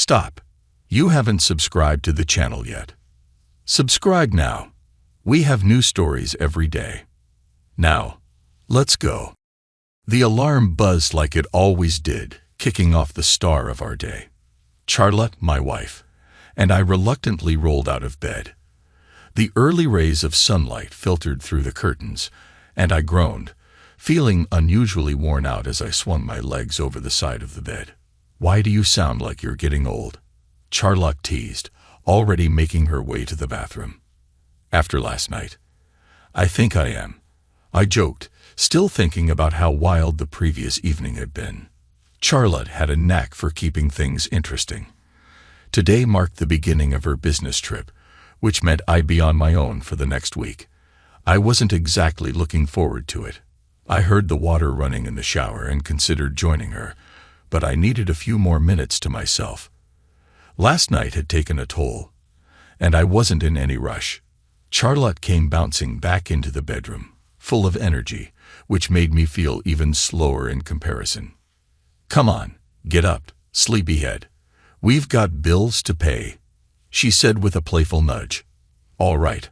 Stop. You haven't subscribed to the channel yet. Subscribe now. We have new stories every day. Now, let's go. The alarm buzzed like it always did, kicking off the star of our day. Charlotte, my wife, and I reluctantly rolled out of bed. The early rays of sunlight filtered through the curtains, and I groaned, feeling unusually worn out as I swung my legs over the side of the bed. "Why do you sound like you're getting old?" Charlotte teased, already making her way to the bathroom. "After last night, I think I am," I joked, still thinking about how wild the previous evening had been. Charlotte had a knack for keeping things interesting. Today marked the beginning of her business trip, which meant I'd be on my own for the next week. I wasn't exactly looking forward to it. I heard the water running in the shower and considered joining her, but I needed a few more minutes to myself. Last night had taken a toll, and I wasn't in any rush. Charlotte came bouncing back into the bedroom, full of energy, which made me feel even slower in comparison. "Come on, get up, sleepyhead. We've got bills to pay," she said with a playful nudge. All right,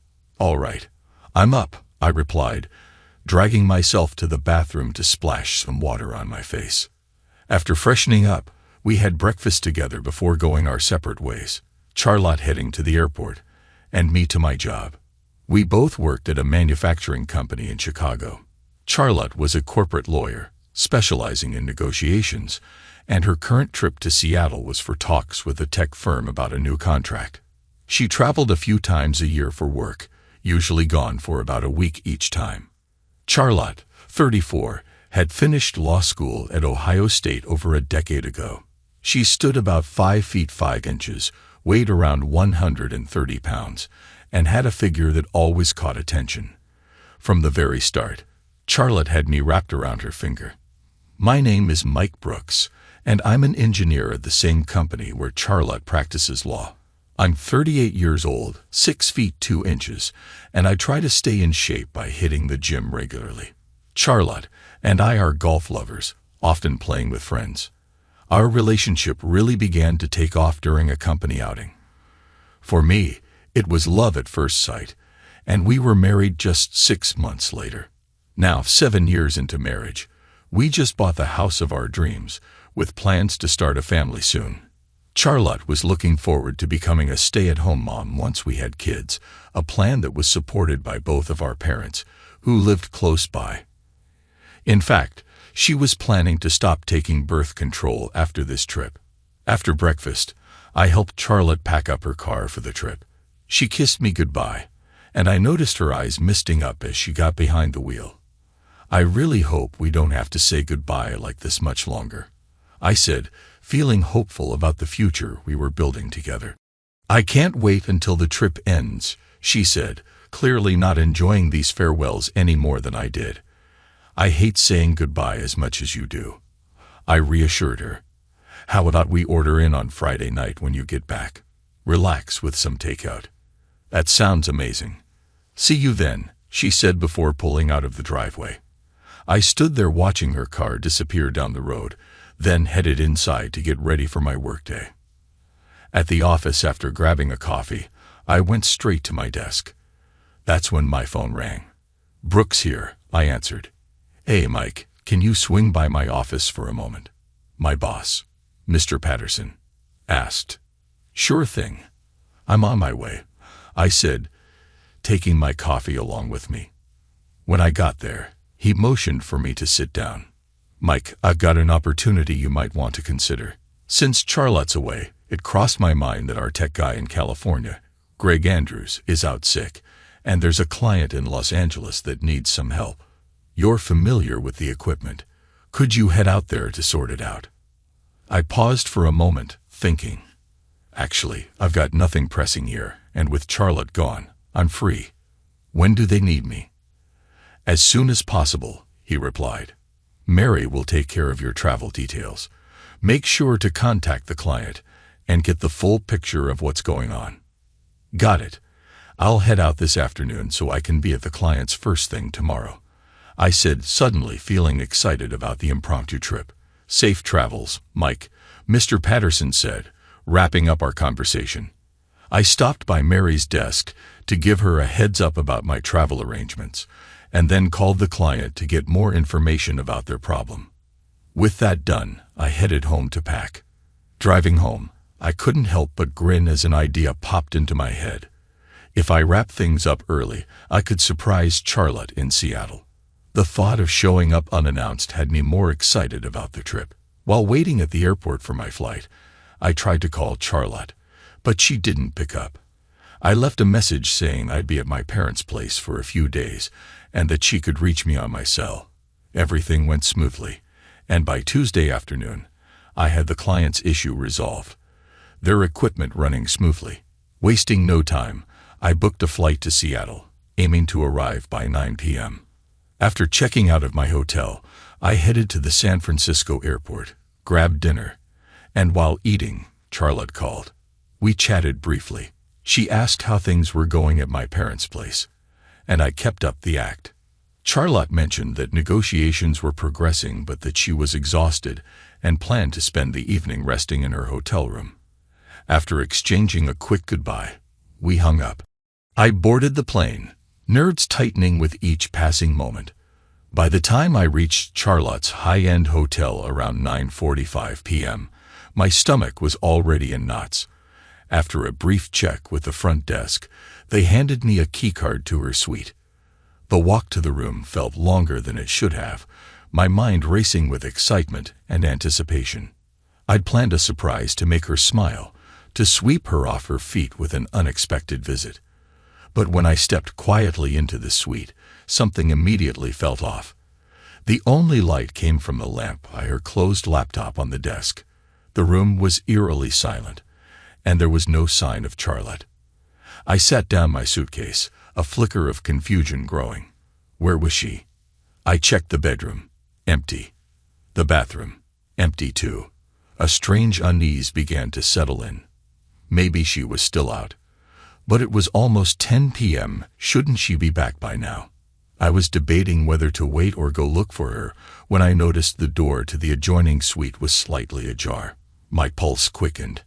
I'm up," I replied, dragging myself to the bathroom to splash some water on my face. After freshening up, we had breakfast together before going our separate ways, Charlotte heading to the airport, and me to my job. We both worked at a manufacturing company in Chicago. Charlotte was a corporate lawyer, specializing in negotiations, and her current trip to Seattle was for talks with a tech firm about a new contract. She traveled a few times a year for work, usually gone for about a week each time. Charlotte, 34, had finished law school at Ohio State over a decade ago. She stood about 5 feet 5 inches, weighed around 130 pounds, and had a figure that always caught attention. From the very start, Charlotte had me wrapped around her finger. "My name is Mike Brooks, and I'm an engineer at the same company where Charlotte practices law. I'm 38 years old, 6 feet 2 inches, and I try to stay in shape by hitting the gym regularly. Charlotte and I are golf lovers, often playing with friends. Our relationship really began to take off during a company outing. For me, it was love at first sight, and we were married just 6 months later. Now, 7 years into marriage, we just bought the house of our dreams, with plans to start a family soon. Charlotte was looking forward to becoming a stay-at-home mom once we had kids, a plan that was supported by both of our parents, who lived close by. In fact, she was planning to stop taking birth control after this trip. After breakfast, I helped Charlotte pack up her car for the trip. She kissed me goodbye, and I noticed her eyes misting up as she got behind the wheel. "I really hope we don't have to say goodbye like this much longer," I said, feeling hopeful about the future we were building together. "I can't wait until the trip ends," she said, clearly not enjoying these farewells any more than I did. "I hate saying goodbye as much as you do," I reassured her. "How about we order in on Friday night when you get back? Relax with some takeout." "That sounds amazing. See you then," she said before pulling out of the driveway. I stood there watching her car disappear down the road, then headed inside to get ready for my workday. At the office, after grabbing a coffee, I went straight to my desk. That's when my phone rang. "Brooks here," I answered. "Hey, Mike, can you swing by my office for a moment?" My boss, Mr. Patterson, asked. "Sure thing. I'm on my way," I said, taking my coffee along with me. When I got there, he motioned for me to sit down. "Mike, I've got an opportunity you might want to consider. Since Charlotte's away, it crossed my mind that our tech guy in California, Greg Andrews, is out sick, and there's a client in Los Angeles that needs some help. You're familiar with the equipment. Could you head out there to sort it out?" I paused for a moment, thinking. Actually, I've got nothing pressing here, and with Charlotte gone, I'm free. When do they need me? "As soon as possible," he replied. "Mary will take care of your travel details. Make sure to contact the client and get the full picture of what's going on." "Got it. I'll head out this afternoon so I can be at the client's first thing tomorrow," I said, suddenly feeling excited about the impromptu trip. "Safe travels, Mike," Mr. Patterson said, Wrapping up our conversation, I stopped by Mary's desk to give her a heads up about my travel arrangements, and then called the client to get more information about their problem. With that done, I headed home to pack. Driving home, I couldn't help but grin as an idea popped into my head. If I wrap things up early, I could surprise Charlotte in Seattle. The thought of showing up unannounced had me more excited about the trip. While waiting at the airport for my flight, I tried to call Charlotte, but she didn't pick up. I left a message saying I'd be at my parents' place for a few days and that she could reach me on my cell. Everything went smoothly, and by Tuesday afternoon, I had the client's issue resolved. Their equipment running smoothly. Wasting no time, I booked a flight to Seattle, aiming to arrive by 9 p.m. After checking out of my hotel, I headed to the San Francisco airport, grabbed dinner, and while eating, Charlotte called. We chatted briefly. She asked how things were going at my parents' place, and I kept up the act. Charlotte mentioned that negotiations were progressing but that she was exhausted and planned to spend the evening resting in her hotel room. After exchanging a quick goodbye, we hung up. I boarded the plane, nerves tightening with each passing moment. By the time I reached Charlotte's high-end hotel around 9:45 p.m., my stomach was already in knots. After a brief check with the front desk, they handed me a keycard to her suite. The walk to the room felt longer than it should have, my mind racing with excitement and anticipation. I'd planned a surprise to make her smile, to sweep her off her feet with an unexpected visit. But when I stepped quietly into the suite, something immediately felt off. The only light came from the lamp by her closed laptop on the desk. The room was eerily silent, and there was no sign of Charlotte. I sat down my suitcase, a flicker of confusion growing. Where was she? I checked the bedroom. Empty. The bathroom. Empty too. A strange unease began to settle in. Maybe she was still out. But it was almost 10 p.m. Shouldn't she be back by now? I was debating whether to wait or go look for her when I noticed the door to the adjoining suite was slightly ajar. My pulse quickened.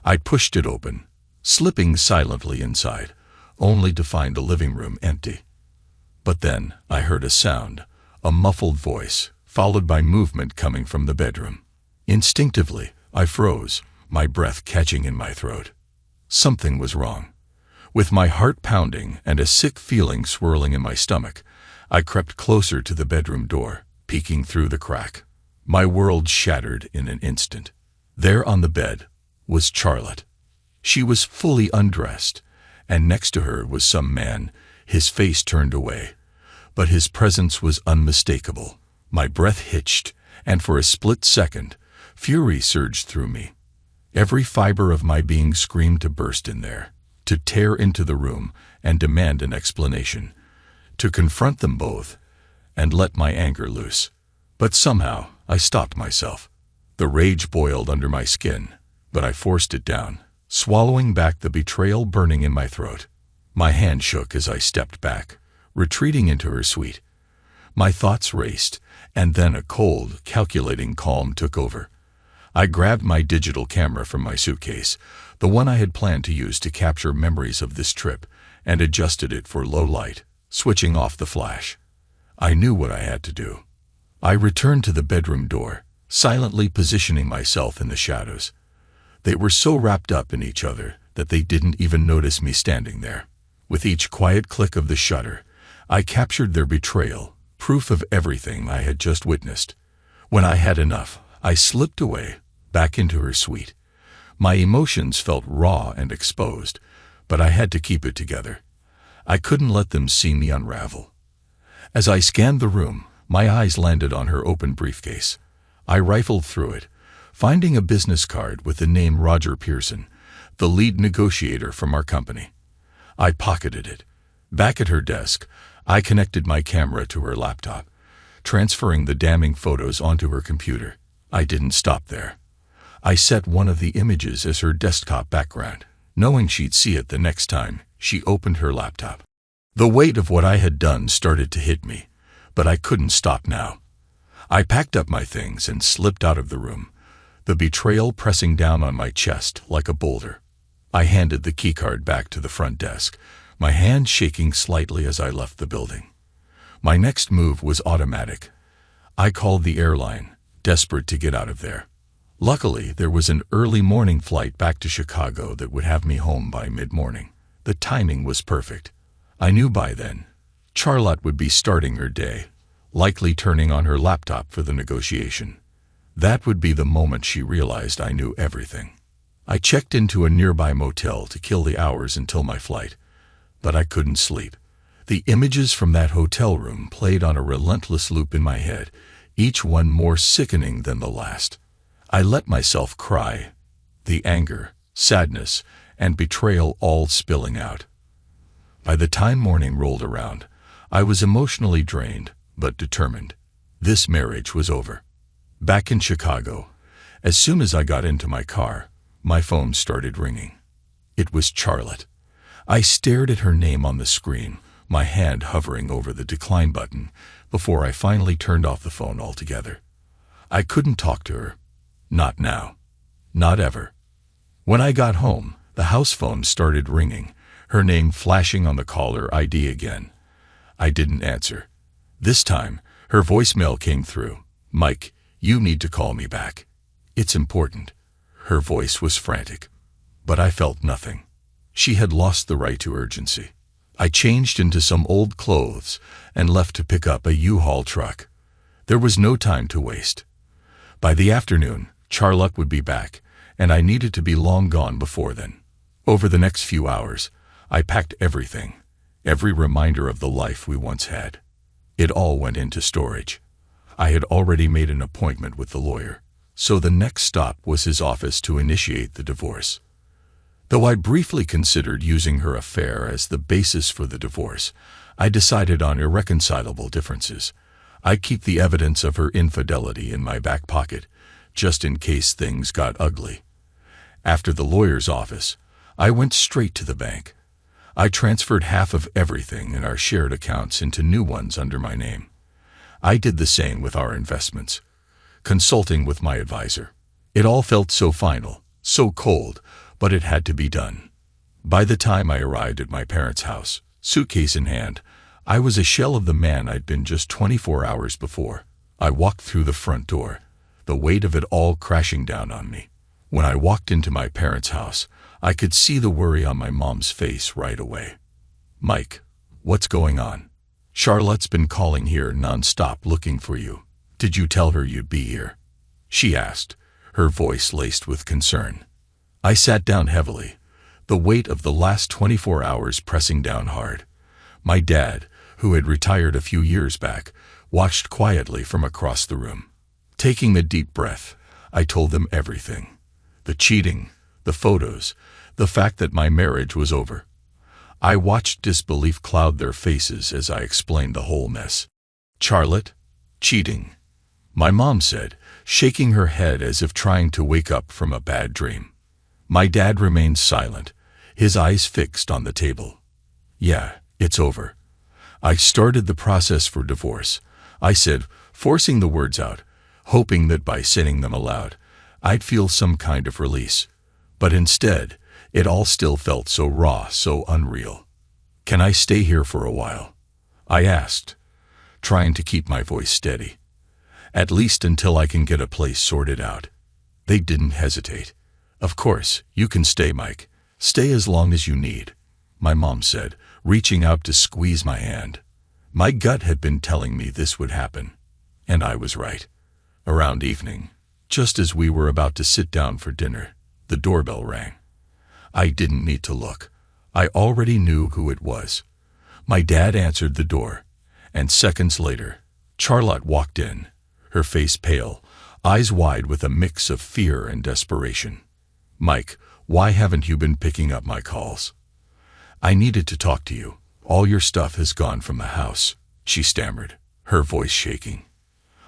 I pushed it open, slipping silently inside, only to find the living room empty. But then I heard a sound, a muffled voice, followed by movement coming from the bedroom. Instinctively, I froze, my breath catching in my throat. Something was wrong. With my heart pounding and a sick feeling swirling in my stomach, I crept closer to the bedroom door, peeking through the crack. My world shattered in an instant. There on the bed was Charlotte. She was fully undressed, and next to her was some man, his face turned away. But his presence was unmistakable. My breath hitched, and for a split second, fury surged through me. Every fiber of my being screamed to burst in there, to tear into the room and demand an explanation, to confront them both and let my anger loose. But somehow I stopped myself. The rage boiled under my skin, but I forced it down, swallowing back the betrayal burning in my throat. My hand shook as I stepped back, retreating into her suite. My thoughts raced, and then a cold, calculating calm took over. I grabbed my digital camera from my suitcase, the one I had planned to use to capture memories of this trip, and adjusted it for low light, switching off the flash. I knew what I had to do. I returned to the bedroom door, silently positioning myself in the shadows. They were so wrapped up in each other that they didn't even notice me standing there. With each quiet click of the shutter, I captured their betrayal, proof of everything I had just witnessed. When I had enough, I slipped away, back into her suite. My emotions felt raw and exposed, but I had to keep it together. I couldn't let them see me unravel. As I scanned the room, my eyes landed on her open briefcase. I rifled through it, finding a business card with the name Roger Pearson, the lead negotiator from our company. I pocketed it. Back at her desk, I connected my camera to her laptop, transferring the damning photos onto her computer. I didn't stop there. I set one of the images as her desktop background, knowing she'd see it the next time she opened her laptop. The weight of what I had done started to hit me, but I couldn't stop now. I packed up my things and slipped out of the room. the betrayal pressing down on my chest like a boulder. I handed the keycard back to the front desk, my hand shaking slightly as I left the building. My next move was automatic. I called the airline, desperate to get out of there. Luckily, there was an early morning flight back to Chicago that would have me home by mid-morning. The timing was perfect. I knew by then Charlotte would be starting her day, likely turning on her laptop for the negotiation. That would be the moment she realized I knew everything. I checked into a nearby motel to kill the hours until my flight, but I couldn't sleep. The images from that hotel room played on a relentless loop in my head, each one more sickening than the last. I let myself cry, the anger, sadness, and betrayal all spilling out. By the time morning rolled around, I was emotionally drained, but determined. This marriage was over. Back in Chicago, as soon as I got into my car, my phone started ringing. It was Charlotte. I stared at her name on the screen, my hand hovering over the decline button, before I finally turned off the phone altogether. I couldn't talk to her. Not now. Not ever. When I got home, the house phone started ringing, her name flashing on the caller ID again. I didn't answer. This time, her voicemail came through. "Mike, you need to call me back. It's important." Her voice was frantic, but I felt nothing. She had lost the right to urgency. I changed into some old clothes and left to pick up a U-Haul truck. There was no time to waste. By the afternoon, Charlotte would be back, and I needed to be long gone before then. Over the next few hours, I packed everything, every reminder of the life we once had. It all went into storage. I had already made an appointment with the lawyer, so the next stop was his office to initiate the divorce. Though I briefly considered using her affair as the basis for the divorce, I decided on irreconcilable differences. I'd keep the evidence of her infidelity in my back pocket, just in case things got ugly. After the lawyer's office, I went straight to the bank. I transferred half of everything in our shared accounts into new ones under my name. I did the same with our investments, consulting with my advisor. It all felt so final, so cold, but it had to be done. By the time I arrived at my parents' house, suitcase in hand, I was a shell of the man I'd been just 24 hours before. I walked through the front door, the weight of it all crashing down on me. When I walked into my parents' house, I could see the worry on my mom's face right away. "Mike, what's going on? Charlotte's been calling here non-stop looking for you. Did you tell her you'd be here?" she asked, her voice laced with concern. I sat down heavily, the weight of the last 24 hours pressing down hard. My dad, who had retired a few years back, watched quietly from across the room. Taking a deep breath, I told them everything. The cheating, the photos, the fact that my marriage was over. I watched disbelief cloud their faces as I explained the whole mess. "Charlotte? Cheating?" my mom said, shaking her head as if trying to wake up from a bad dream. My dad remained silent, his eyes fixed on the table. "Yeah, it's over. I started the process for divorce," I said, forcing the words out, hoping that by saying them aloud, I'd feel some kind of release. But instead, it all still felt so raw, so unreal. "Can I stay here for a while?" I asked, trying to keep my voice steady. "At least until I can get a place sorted out." They didn't hesitate. "Of course, you can stay, Mike. Stay as long as you need," my mom said, reaching out to squeeze my hand. My gut had been telling me this would happen, and I was right. Around evening, just as we were about to sit down for dinner, the doorbell rang. I didn't need to look. I already knew who it was. My dad answered the door, and seconds later, Charlotte walked in, her face pale, eyes wide with a mix of fear and desperation. "Mike, why haven't you been picking up my calls? I needed to talk to you. All your stuff has gone from the house," she stammered, her voice shaking.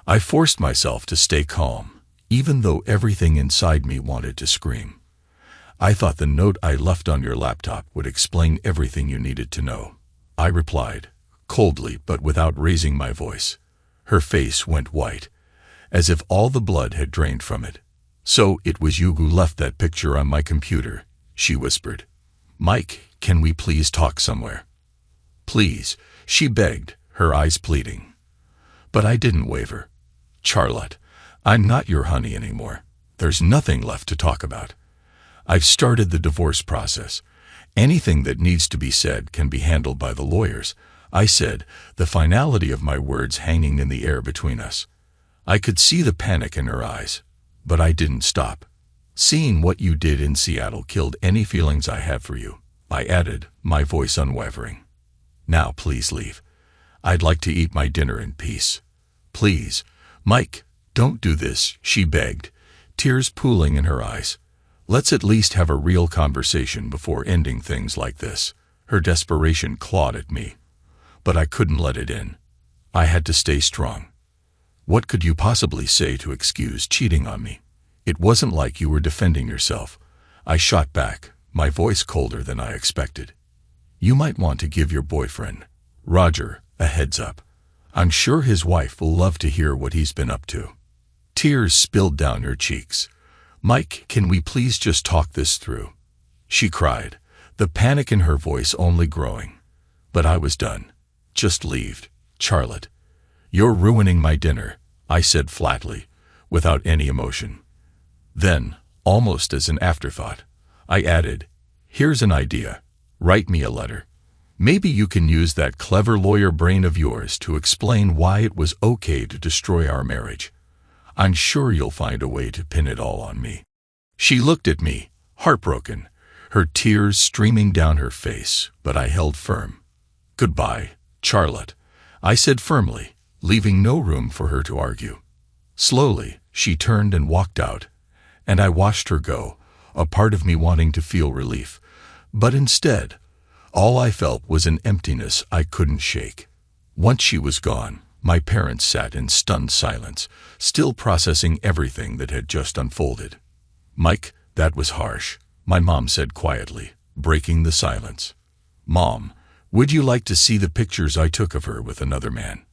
I forced myself to stay calm, even though everything inside me wanted to scream. "I thought the note I left on your laptop would explain everything you needed to know," I replied, coldly but without raising my voice. Her face went white, as if all the blood had drained from it. "So it was you who left that picture on my computer," she whispered. "Mike, can we please talk somewhere?" "Please," she begged, her eyes pleading. But I didn't waver. "Charlotte, I'm not your honey anymore. There's nothing left to talk about. I've started the divorce process. Anything that needs to be said can be handled by the lawyers," I said, the finality of my words hanging in the air between us. I could see the panic in her eyes, but I didn't stop. "Seeing what you did in Seattle killed any feelings I have for you," I added, my voice unwavering. "Now please leave. I'd like to eat my dinner in peace." "Please, Mike, don't do this," she begged, tears pooling in her eyes. "Let's at least have a real conversation before ending things like this." Her desperation clawed at me, but I couldn't let it in. I had to stay strong. "What could you possibly say to excuse cheating on me? It wasn't like you were defending yourself," I shot back, my voice colder than I expected. "You might want to give your boyfriend, Roger, a heads up. I'm sure his wife will love to hear what he's been up to." Tears spilled down her cheeks. "Mike, can we please just talk this through?" she cried, the panic in her voice only growing. But I was done. "Just leave, Charlotte. You're ruining my dinner," I said flatly, without any emotion. Then, almost as an afterthought, I added, "Here's an idea. Write me a letter. Maybe you can use that clever lawyer brain of yours to explain why it was okay to destroy our marriage. I'm sure you'll find a way to pin it all on me." She looked at me, heartbroken, her tears streaming down her face, but I held firm. "Goodbye, Charlotte," I said firmly, leaving no room for her to argue. Slowly, she turned and walked out, and I watched her go, a part of me wanting to feel relief. But instead, all I felt was an emptiness I couldn't shake. Once she was gone, my parents sat in stunned silence, still processing everything that had just unfolded. "Mike, that was harsh," my mom said quietly, breaking the silence. "Mom, would you like to see the pictures I took of her with another man?"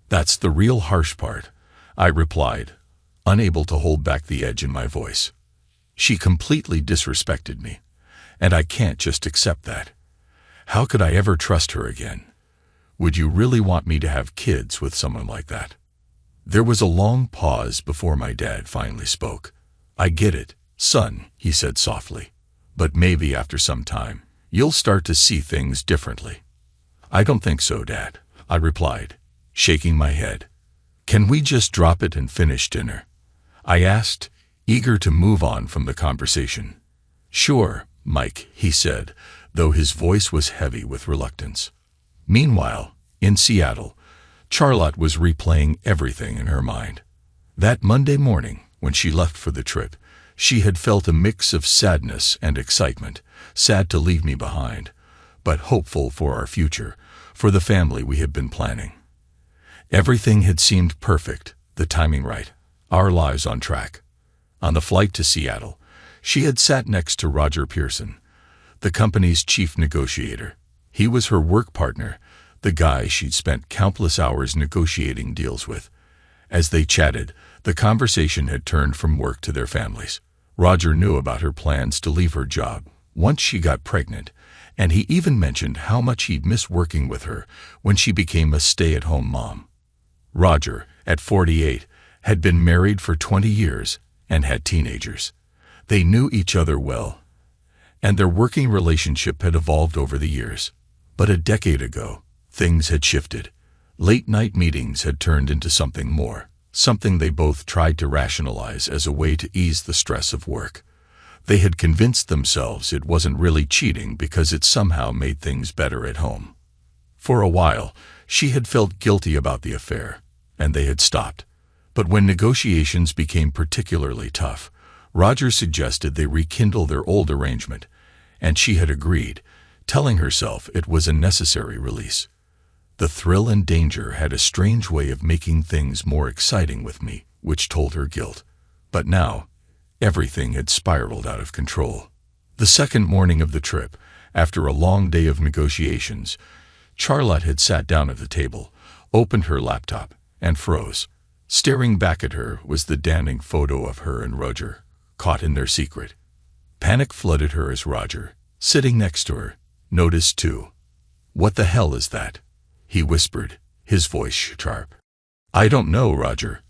"That's the real harsh part," I replied, unable to hold back the edge in my voice. "She completely disrespected me, and I can't just accept that. How could I ever trust her again? Would you really want me to have kids with someone like that?" There was a long pause before my dad finally spoke. "I get it, son," he said softly, "but maybe after some time, you'll start to see things differently." "I don't think so, Dad," I replied, shaking my head. "Can we just drop it and finish dinner?" I asked, eager to move on from the conversation. "Sure, Mike," he said, though his voice was heavy with reluctance. Meanwhile, in Seattle, Charlotte was replaying everything in her mind. That Monday morning, when she left for the trip, she had felt a mix of sadness and excitement, sad to leave me behind, but hopeful for our future, for the family we had been planning. Everything had seemed perfect, the timing right, our lives on track. On the flight to Seattle, she had sat next to Roger Pearson, the company's chief negotiator. He was her work partner, the guy she'd spent countless hours negotiating deals with. As they chatted, the conversation had turned from work to their families. Roger knew about her plans to leave her job once she got pregnant, and he even mentioned how much he'd miss working with her when she became a stay-at-home mom. Roger, at 48, had been married for 20 years and had teenagers. They knew each other well, and their working relationship had evolved over the years. But a decade ago, things had shifted. Late-night meetings had turned into something more, something they both tried to rationalize as a way to ease the stress of work. They had convinced themselves it wasn't really cheating because it somehow made things better at home. For a while, she had felt guilty about the affair, and they had stopped. But when negotiations became particularly tough, Roger suggested they rekindle their old arrangement, and she had agreed, telling herself it was a necessary release. The thrill and danger had a strange way of making things more exciting with me, which told her guilt. But now, everything had spiraled out of control. The second morning of the trip, after a long day of negotiations, Charlotte had sat down at the table, opened her laptop, and froze. Staring back at her was the damning photo of her and Roger, caught in their secret. Panic flooded her as Roger, sitting next to her, noticed too. "What the hell is that?" he whispered, his voice sharp. "I don't know, Roger.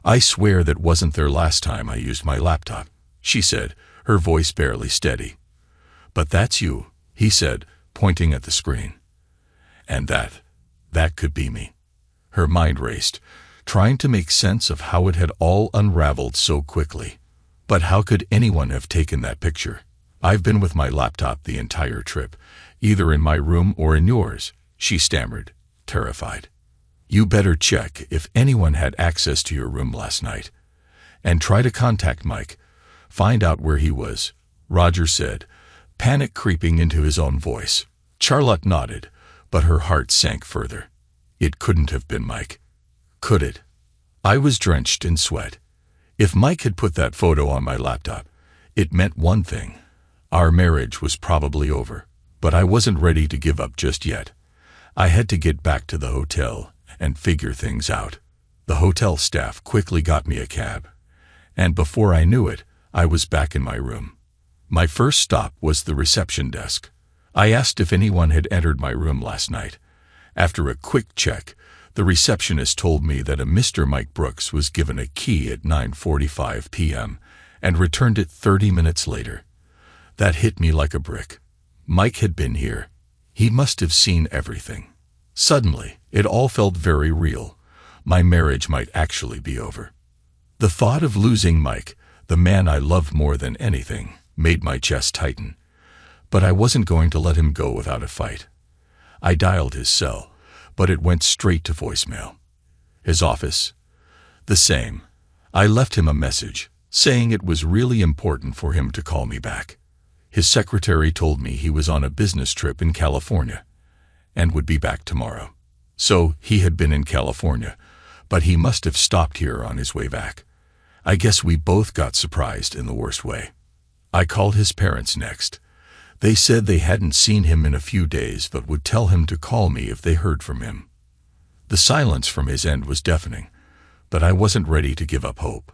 I swear that wasn't there last time I used my laptop," she said, her voice barely steady. "But that's you," he said, pointing at the screen. "And that could be me." Her mind raced, trying to make sense of how it had all unraveled so quickly. "But how could anyone have taken that picture? I've been with my laptop the entire trip, either in my room or in yours," she stammered, terrified. "You better check if anyone had access to your room last night. And try to contact Mike. Find out where he was," Roger said, panic creeping into his own voice. Charlotte nodded, but her heart sank further. It couldn't have been Mike. Could it? I was drenched in sweat. If Mike had put that photo on my laptop, it meant one thing. Our marriage was probably over, but I wasn't ready to give up just yet. I had to get back to the hotel and figure things out. The hotel staff quickly got me a cab, and before I knew it, I was back in my room. My first stop was the reception desk. I asked if anyone had entered my room last night. After a quick check, the receptionist told me that a Mr. Mike Brooks was given a key at 9:45 p.m. and returned it 30 minutes later. That hit me like a brick. Mike had been here. He must have seen everything. Suddenly, it all felt very real. My marriage might actually be over. The thought of losing Mike, the man I loved more than anything, made my chest tighten. But I wasn't going to let him go without a fight. I dialed his cell, but it went straight to voicemail. His office? The same. I left him a message, saying it was really important for him to call me back. His secretary told me he was on a business trip in California and would be back tomorrow. So he had been in California, but he must have stopped here on his way back. I guess we both got surprised in the worst way. I called his parents next. They said they hadn't seen him in a few days but would tell him to call me if they heard from him. The silence from his end was deafening, but I wasn't ready to give up hope.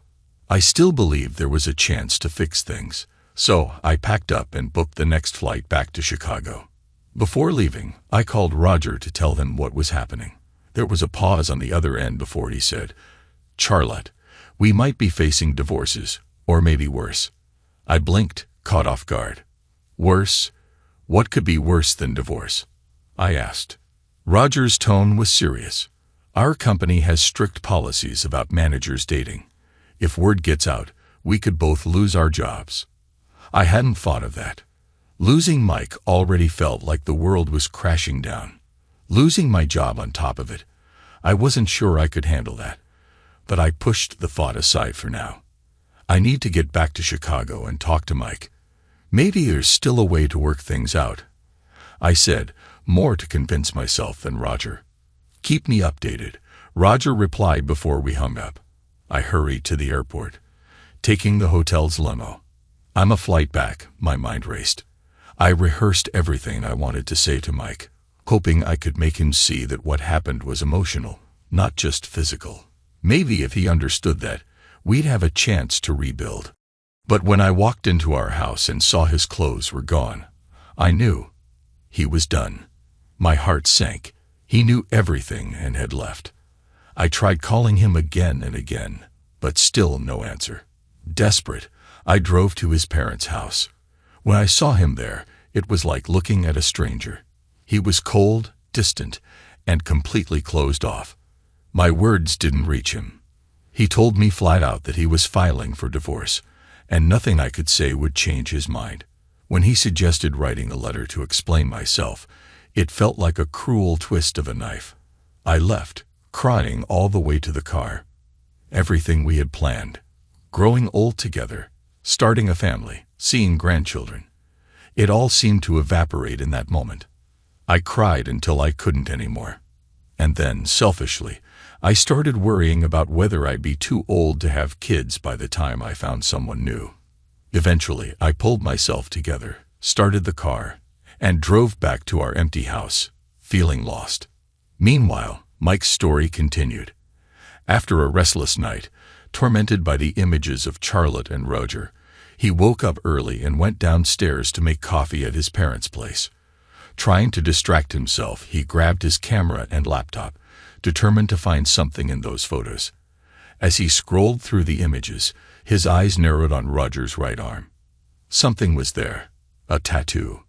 I still believed there was a chance to fix things, so I packed up and booked the next flight back to Chicago. Before leaving, I called Roger to tell him what was happening. There was a pause on the other end before he said, "Charlotte, we might be facing divorces, or maybe worse." I blinked, caught off guard. "Worse? What could be worse than divorce?" I asked. Roger's tone was serious. "Our company has strict policies about managers dating. If word gets out, we could both lose our jobs." I hadn't thought of that. Losing Mike already felt like the world was crashing down. Losing my job on top of it, I wasn't sure I could handle that. But I pushed the thought aside for now. I need to get back to Chicago and talk to Mike. Maybe there's still a way to work things out, I said, more to convince myself than Roger. "Keep me updated," Roger replied before we hung up. I hurried to the airport, taking the hotel's limo. I'm a flight back, my mind raced. I rehearsed everything I wanted to say to Mike, hoping I could make him see that what happened was emotional, not just physical. Maybe if he understood that, we'd have a chance to rebuild. But when I walked into our house and saw his clothes were gone, I knew. He was done. My heart sank. He knew everything and had left. I tried calling him again and again, but still no answer. Desperate, I drove to his parents' house. When I saw him there, it was like looking at a stranger. He was cold, distant, and completely closed off. My words didn't reach him. He told me flat out that he was filing for divorce, and nothing I could say would change his mind. When he suggested writing a letter to explain myself, it felt like a cruel twist of a knife. I left, crying all the way to the car. Everything we had planned, growing old together, starting a family, seeing grandchildren, it all seemed to evaporate in that moment. I cried until I couldn't anymore. And then, selfishly, I started worrying about whether I'd be too old to have kids by the time I found someone new. Eventually, I pulled myself together, started the car, and drove back to our empty house, feeling lost. Meanwhile, Mike's story continued. After a restless night, tormented by the images of Charlotte and Roger, He woke up early and went downstairs to make coffee at his parents' place. Trying to distract himself, he grabbed his camera and laptop, determined to find something in those photos. As he scrolled through the images, his eyes narrowed on Roger's right arm. Something was there, a tattoo.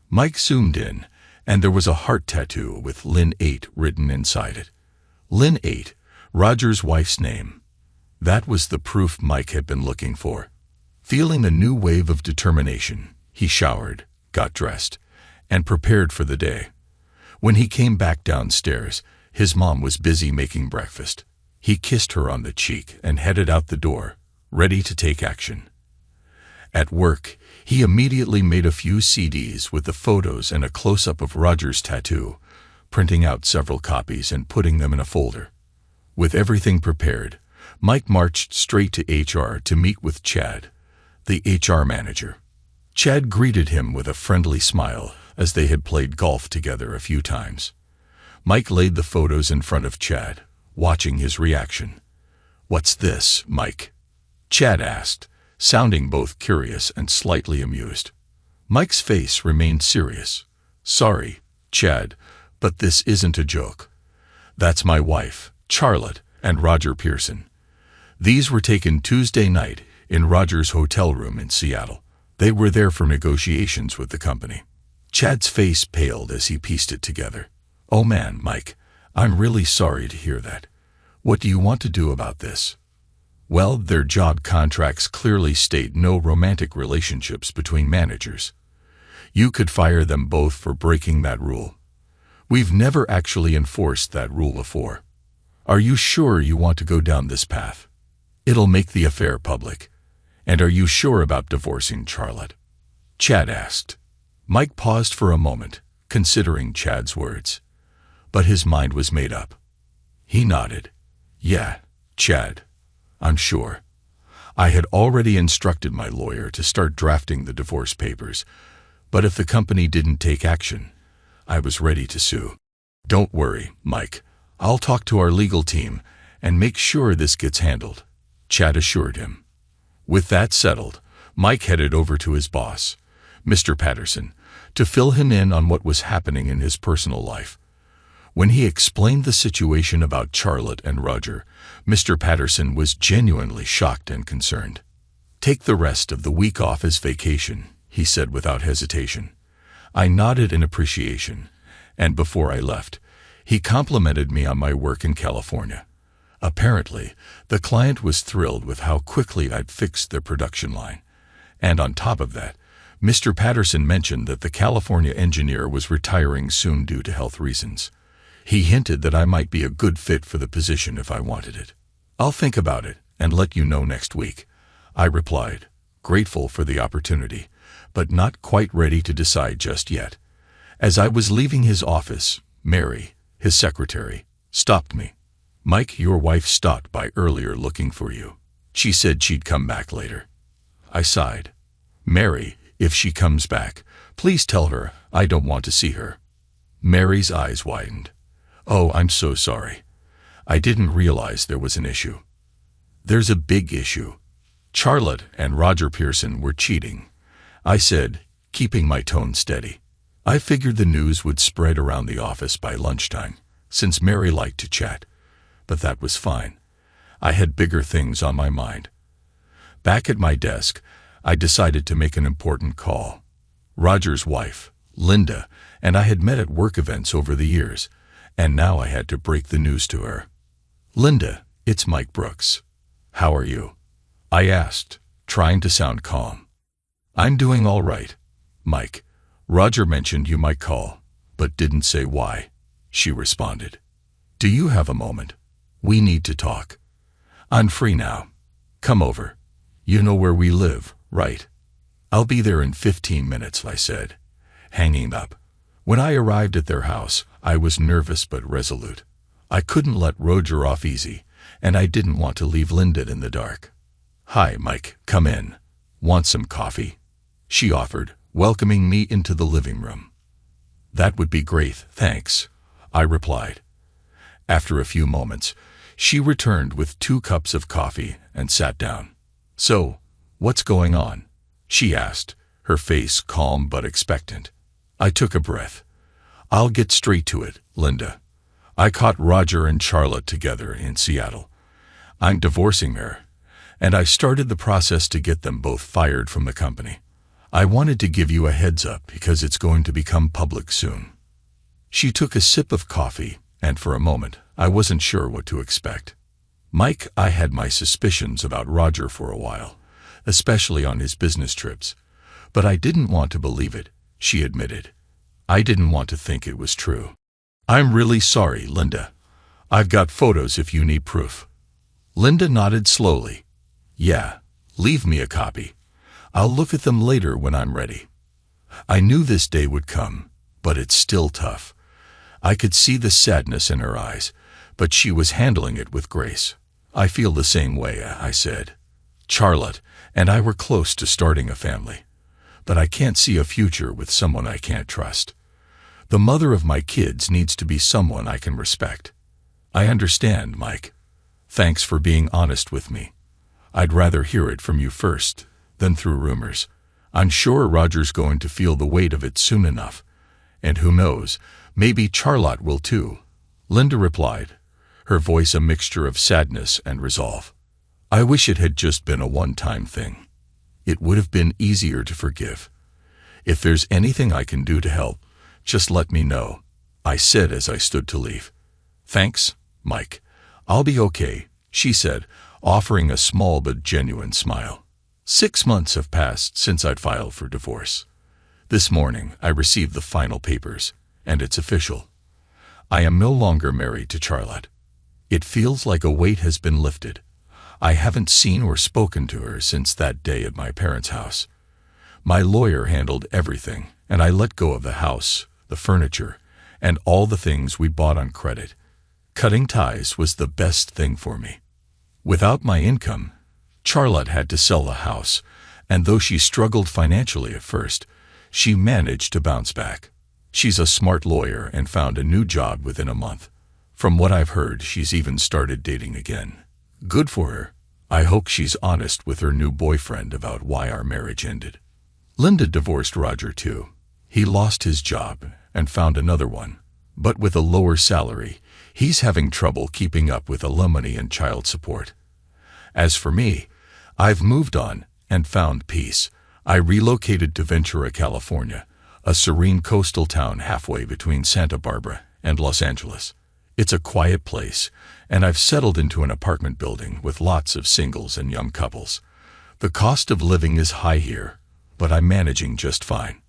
Mike zoomed in, and there was a heart tattoo with Lynn 8 written inside it. Lynn 8, Roger's wife's name. That was the proof Mike had been looking for. Feeling a new wave of determination, he showered, got dressed, and prepared for the day. When he came back downstairs, his mom was busy making breakfast. He kissed her on the cheek and headed out the door, ready to take action. At work, he immediately made a few CDs with the photos and a close-up of Roger's tattoo, printing out several copies and putting them in a folder. With everything prepared, Mike marched straight to HR to meet with Chad, the HR manager. Chad greeted him with a friendly smile as they had played golf together a few times. Mike laid the photos in front of Chad, watching his reaction. "What's this, Mike?" Chad asked, sounding both curious and slightly amused. Mike's face remained serious. "Sorry, Chad, but this isn't a joke. That's my wife, Charlotte, and Roger Pearson. These were taken Tuesday night in Roger's hotel room in Seattle. They were there for negotiations with the company." Chad's face paled as he pieced it together. "Oh man, Mike, I'm really sorry to hear that. What do you want to do about this?" "Well, their job contracts clearly state no romantic relationships between managers. You could fire them both for breaking that rule. We've never actually enforced that rule before. Are you sure you want to go down this path? It'll make the affair public. And are you sure about divorcing Charlotte?" Chad asked. Mike paused for a moment, considering Chad's words. But his mind was made up. He nodded. "Yeah, Chad, I'm sure. I had already instructed my lawyer to start drafting the divorce papers, but if the company didn't take action, I was ready to sue." "Don't worry, Mike. I'll talk to our legal team and make sure this gets handled," Chad assured him. With that settled, Mike headed over to his boss, Mr. Patterson, to fill him in on what was happening in his personal life. When he explained the situation about Charlotte and Roger, Mr. Patterson was genuinely shocked and concerned. "Take the rest of the week off as vacation," he said without hesitation. I nodded in appreciation, and before I left, he complimented me on my work in California. Apparently, the client was thrilled with how quickly I'd fixed their production line. And on top of that, Mr. Patterson mentioned that the California engineer was retiring soon due to health reasons. He hinted that I might be a good fit for the position if I wanted it. "I'll think about it and let you know next week," I replied, grateful for the opportunity, but not quite ready to decide just yet. As I was leaving his office, Mary, his secretary, stopped me. "Mike, your wife stopped by earlier looking for you. She said she'd come back later." I sighed. "Mary, if she comes back, please tell her I don't want to see her." Mary's eyes widened. "Oh, I'm so sorry. I didn't realize there was an issue." "There's a big issue. Charlotte and Roger Pearson were cheating," I said, keeping my tone steady. I figured the news would spread around the office by lunchtime, since Mary liked to chat. But that was fine. I had bigger things on my mind. Back at my desk, I decided to make an important call. Roger's wife, Linda, and I had met at work events over the years, and now I had to break the news to her. "Linda, it's Mike Brooks. How are you?" I asked, trying to sound calm. "I'm doing all right, Mike. Roger mentioned you might call, but didn't say why," she responded. "Do you have a moment? We need to talk. I'm free now. Come over. You know where we live, right?" "I'll be there in 15 minutes, I said, hanging up. When I arrived at their house, I was nervous but resolute. I couldn't let Roger off easy, and I didn't want to leave Linda in the dark. "Hi, Mike, come in. Want some coffee?" she offered, welcoming me into the living room. "That would be great, thanks," I replied. After a few moments, she returned with 2 cups of coffee and sat down. "So, what's going on?" she asked, her face calm but expectant. I took a breath. I'll get straight to it, Linda. I caught Roger and Charlotte together in Seattle. I'm divorcing her, and I started the process to get them both fired from the company. I wanted to give you a heads up because it's going to become public soon. She took a sip of coffee, and for a moment, I wasn't sure what to expect. Mike, I had my suspicions about Roger for a while, especially on his business trips. But I didn't want to believe it, she admitted. I didn't want to think it was true. I'm really sorry, Linda. I've got photos if you need proof. Linda nodded slowly. Yeah, leave me a copy. I'll look at them later when I'm ready. I knew this day would come, but it's still tough. I could see the sadness in her eyes, but she was handling it with grace. I feel the same way, I said. Charlotte and I were close to starting a family, but I can't see a future with someone I can't trust. The mother of my kids needs to be someone I can respect. I understand, Mike. Thanks for being honest with me. I'd rather hear it from you first than through rumors. I'm sure Roger's going to feel the weight of it soon enough. And who knows, maybe Charlotte will too, Linda replied, her voice a mixture of sadness and resolve. I wish it had just been a one-time thing. It would have been easier to forgive. If there's anything I can do to help, just let me know, I said as I stood to leave. Thanks, Mike. I'll be okay, she said, offering a small but genuine smile. 6 months have passed since I'd filed for divorce. This morning, I received the final papers, and it's official. I am no longer married to Charlotte. It feels like a weight has been lifted. I haven't seen or spoken to her since that day at my parents' house. My lawyer handled everything, and I let go of the house, the furniture, and all the things we bought on credit. Cutting ties was the best thing for me. Without my income, Charlotte had to sell the house, and though she struggled financially at first, she managed to bounce back. She's a smart lawyer and found a new job within a month. From what I've heard, she's even started dating again. Good for her. I hope she's honest with her new boyfriend about why our marriage ended. Linda divorced Roger too. He lost his job and found another one, but with a lower salary, he's having trouble keeping up with alimony and child support. As for me, I've moved on and found peace. I relocated to Ventura, California, a serene coastal town halfway between Santa Barbara and Los Angeles. It's a quiet place, and I've settled into an apartment building with lots of singles and young couples. The cost of living is high here, but I'm managing just fine.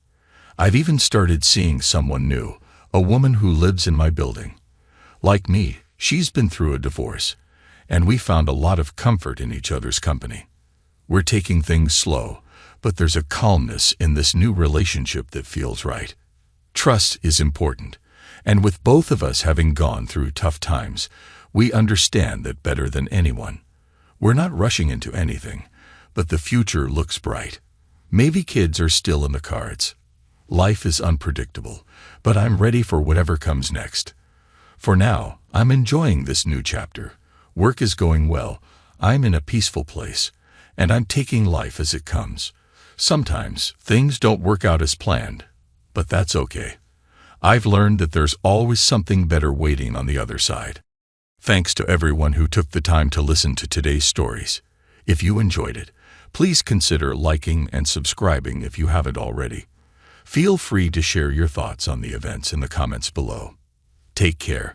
I've even started seeing someone new, a woman who lives in my building. Like me, she's been through a divorce, and we found a lot of comfort in each other's company. We're taking things slow, but there's a calmness in this new relationship that feels right. Trust is important, and with both of us having gone through tough times, we understand that better than anyone. We're not rushing into anything, but the future looks bright. Maybe kids are still in the cards. Life is unpredictable, but I'm ready for whatever comes next. For now, I'm enjoying this new chapter. Work is going well, I'm in a peaceful place, and I'm taking life as it comes. Sometimes things don't work out as planned, but that's okay. I've learned that there's always something better waiting on the other side. Thanks to everyone who took the time to listen to today's stories. If you enjoyed it, please consider liking and subscribing if you haven't already. Feel free to share your thoughts on the events in the comments below. Take care.